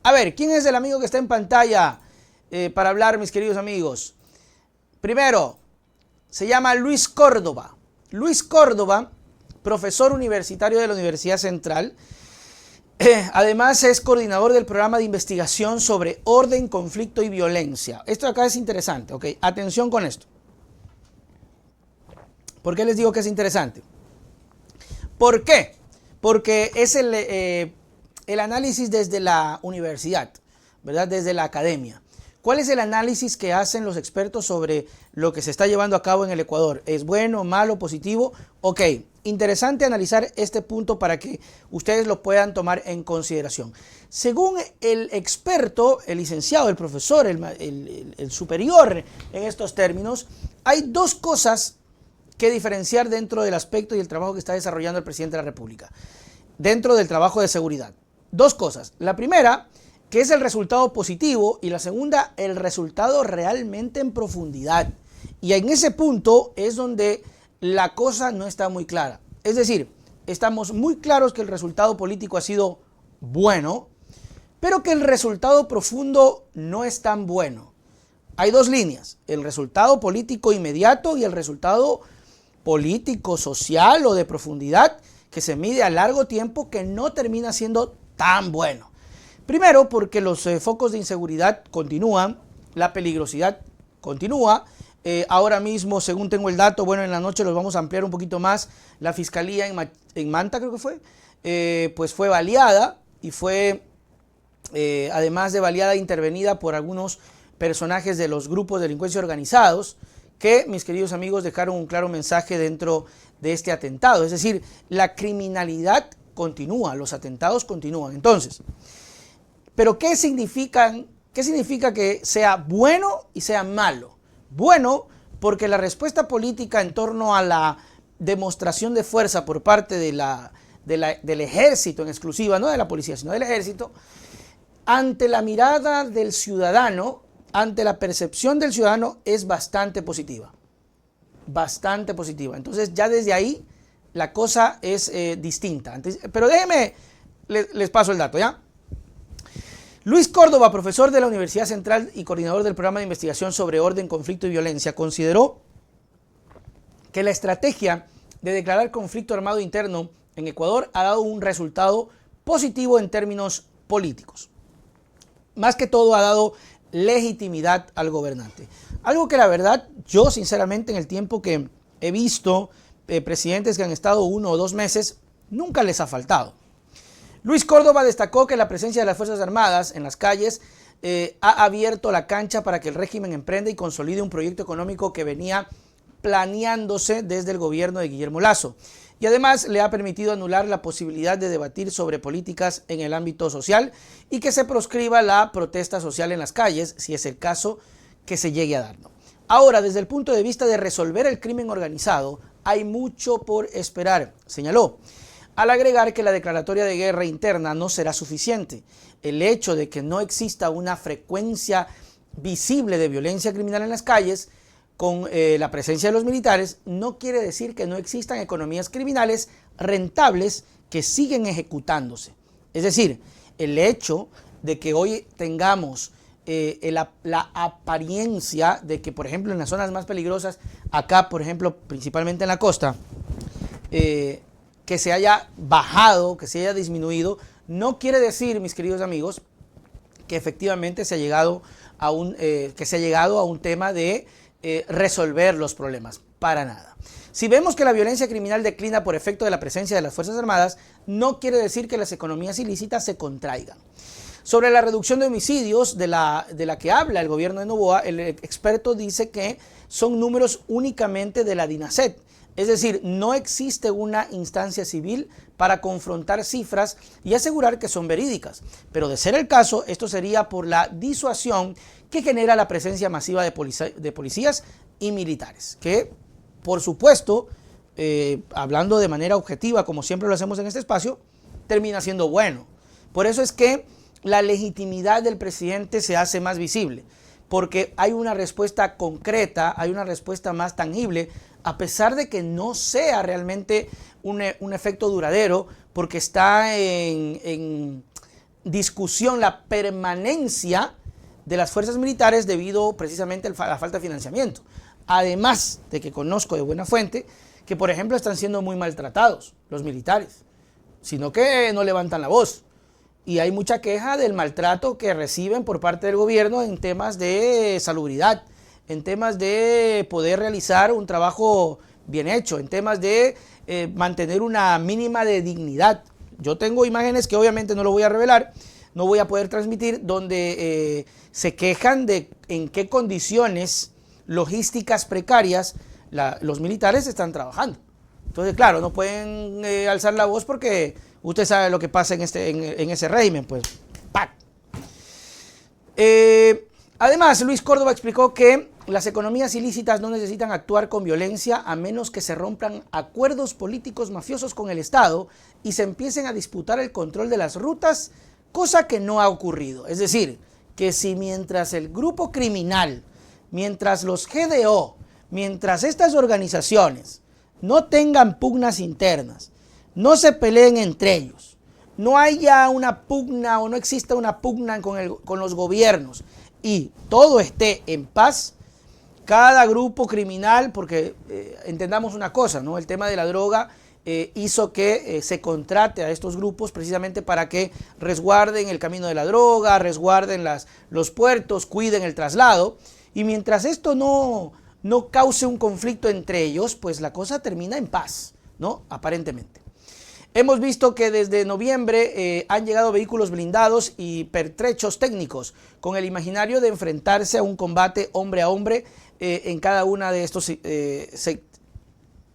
A ver, ¿quién es el amigo que está en pantalla para hablar, mis queridos amigos? Primero, se llama Luis Córdoba. Luis Córdoba, profesor universitario de la Universidad Central. Además es coordinador del programa de investigación sobre orden, conflicto y violencia. Esto de acá es interesante, ¿ok? Atención con esto. ¿Por qué les digo que es interesante? ¿Por qué? Porque es el análisis desde la universidad, ¿verdad? Desde la academia. ¿Cuál es el análisis que hacen los expertos sobre lo que se está llevando a cabo en el Ecuador? ¿Es bueno, malo, positivo? Ok, interesante analizar este punto para que ustedes lo puedan tomar en consideración. Según el experto, el licenciado, el profesor, el superior en estos términos, hay dos cosas que diferenciar dentro del aspecto y el trabajo que está desarrollando el presidente de la República, dentro del trabajo de seguridad. Dos cosas. La primera, que es el resultado positivo, y la segunda, el resultado realmente en profundidad. Y en ese punto es donde la cosa no está muy clara. Es decir, estamos muy claros que el resultado político ha sido bueno, pero que el resultado profundo no es tan bueno. Hay dos líneas, el resultado político inmediato y el resultado político, social o de profundidad que se mide a largo tiempo, que no termina siendo tan bueno. Primero, porque los focos de inseguridad continúan, la peligrosidad continúa. Ahora mismo, según tengo el dato, bueno, en la noche los vamos a ampliar un poquito más, la fiscalía en Manta, creo que fue, pues fue baleada y fue, además de baleada, intervenida por algunos personajes de los grupos de delincuencia organizados, que, mis queridos amigos, dejaron un claro mensaje dentro de este atentado. Es decir, la criminalidad continúa, los atentados continúan. Entonces, ¿pero qué significa que sea bueno y sea malo? Bueno, porque la respuesta política en torno a la demostración de fuerza por parte del ejército en exclusiva, no de la policía, sino del ejército, ante la mirada del ciudadano, ante la percepción del ciudadano, es bastante positiva. Bastante positiva. Entonces ya desde ahí la cosa es distinta. Pero déjenme, les paso el dato, ¿ya? Luis Córdoba, profesor de la Universidad Central y coordinador del programa de investigación sobre orden, conflicto y violencia, consideró que la estrategia de declarar conflicto armado interno en Ecuador ha dado un resultado positivo en términos políticos. Más que todo ha dado legitimidad al gobernante. Algo que la verdad, yo sinceramente en el tiempo que he visto presidentes que han estado 1 o 2 meses, nunca les ha faltado. Luis Córdoba destacó que la presencia de las Fuerzas Armadas en las calles ha abierto la cancha para que el régimen emprenda y consolide un proyecto económico que venía planeándose desde el gobierno de Guillermo Lasso. Y además le ha permitido anular la posibilidad de debatir sobre políticas en el ámbito social y que se proscriba la protesta social en las calles, si es el caso que se llegue a dar. Ahora, desde el punto de vista de resolver el crimen organizado, hay mucho por esperar, señaló, al agregar que la declaratoria de guerra interna no será suficiente. El hecho de que no exista una frecuencia visible de violencia criminal en las calles con la presencia de los militares, no quiere decir que no existan economías criminales rentables que siguen ejecutándose. Es decir, el hecho de que hoy tengamos la apariencia de que, por ejemplo, en las zonas más peligrosas, acá, por ejemplo, principalmente en la costa, que se haya bajado, que se haya disminuido, no quiere decir, mis queridos amigos, que efectivamente se ha llegado a un tema de resolver los problemas, para nada. Si vemos que la violencia criminal declina por efecto de la presencia de las Fuerzas Armadas, no quiere decir que las economías ilícitas se contraigan. Sobre la reducción de homicidios de la que habla el gobierno de Noboa, el experto dice que son números únicamente de la DINASET. Es decir, no existe una instancia civil para confrontar cifras y asegurar que son verídicas. Pero de ser el caso, esto sería por la disuasión que genera la presencia masiva de policías y militares, que por supuesto, hablando de manera objetiva, como siempre lo hacemos en este espacio, termina siendo bueno. Por eso es que la legitimidad del presidente se hace más visible, porque hay una respuesta concreta, hay una respuesta más tangible, a pesar de que no sea realmente un efecto duradero, porque está discusión la permanencia de las fuerzas militares debido precisamente a la falta de financiamiento. Además de que conozco de buena fuente que, por ejemplo, están siendo muy maltratados los militares, sino que no levantan la voz. Y hay mucha queja del maltrato que reciben por parte del gobierno en temas de salubridad, en temas de poder realizar un trabajo bien hecho, en temas de mantener una mínima de dignidad. Yo tengo imágenes que obviamente no lo voy a revelar, no voy a poder transmitir, donde se quejan de en qué condiciones logísticas precarias los militares están trabajando. Entonces, claro, no pueden alzar la voz porque usted sabe lo que pasa en ese régimen, pues, ¡pac! Además, Luis Córdoba explicó que las economías ilícitas no necesitan actuar con violencia a menos que se rompan acuerdos políticos mafiosos con el Estado y se empiecen a disputar el control de las rutas, cosa que no ha ocurrido. Es decir, que si mientras el grupo criminal, mientras los GDO, mientras estas organizaciones no tengan pugnas internas, no se peleen entre ellos, no haya una pugna o no exista una pugna con los gobiernos y todo esté en paz, cada grupo criminal, porque entendamos una cosa, ¿no? El tema de la droga hizo que se contrate a estos grupos precisamente para que resguarden el camino de la droga, resguarden los puertos, cuiden el traslado, y mientras esto no cause un conflicto entre ellos, pues la cosa termina en paz, ¿no? Aparentemente. Hemos visto que desde noviembre han llegado vehículos blindados y pertrechos técnicos con el imaginario de enfrentarse a un combate hombre a hombre en cada una de estos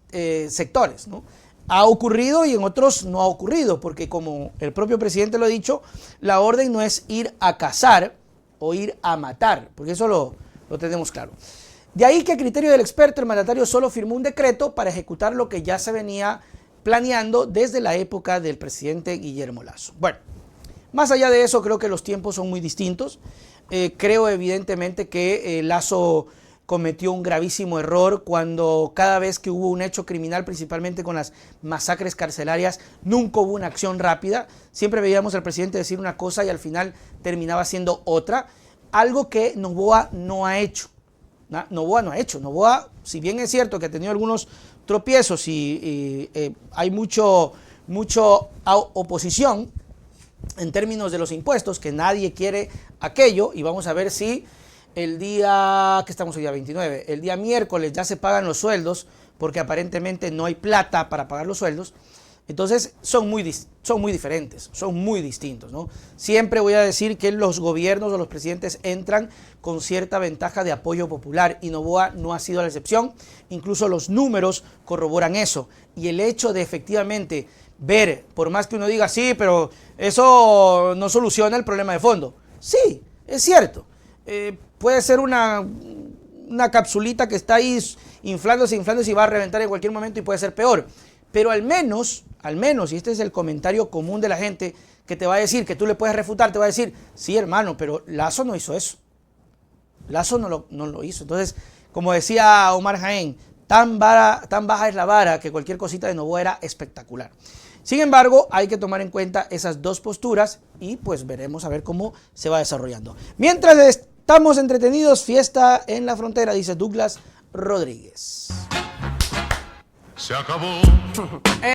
sectores, ¿no? Ha ocurrido y en otros no ha ocurrido, porque como el propio presidente lo ha dicho, la orden no es ir a cazar o ir a matar, porque eso lo tenemos claro. De ahí que a criterio del experto, el mandatario solo firmó un decreto para ejecutar lo que ya se venía planeando desde la época del presidente Guillermo Lasso. Bueno, más allá de eso, creo que los tiempos son muy distintos. Creo evidentemente que Lasso cometió un gravísimo error cuando cada vez que hubo un hecho criminal, principalmente con las masacres carcelarias, nunca hubo una acción rápida. Siempre veíamos al presidente decir una cosa y al final terminaba siendo otra. Algo que Noboa no ha hecho. Noboa no ha hecho. Noboa, si bien es cierto que ha tenido algunos tropiezos y hay mucho oposición en términos de los impuestos, que nadie quiere aquello, y vamos a ver si el día, que estamos hoy día 29, el día miércoles ya se pagan los sueldos, porque aparentemente no hay plata para pagar los sueldos. Entonces son muy diferentes, son muy distintos, ¿no? Siempre voy a decir que los gobiernos o los presidentes entran con cierta ventaja de apoyo popular y Noboa no ha sido la excepción. Incluso los números corroboran eso. Y el hecho de efectivamente ver, por más que uno diga, sí, pero eso no soluciona el problema de fondo. Sí, es cierto. Puede ser una capsulita que está ahí inflándose y va a reventar en cualquier momento y puede ser peor. Pero al menos, y este es el comentario común de la gente que te va a decir, que tú le puedes refutar, te va a decir, sí hermano, pero Lasso no hizo eso. Lasso no lo hizo. Entonces, como decía Omar Jaén, tan baja es la vara que cualquier cosita de Noboa era espectacular. Sin embargo, hay que tomar en cuenta esas dos posturas y pues veremos a ver cómo se va desarrollando. Mientras estamos entretenidos, fiesta en la frontera, dice Douglas Rodríguez. Se acabó.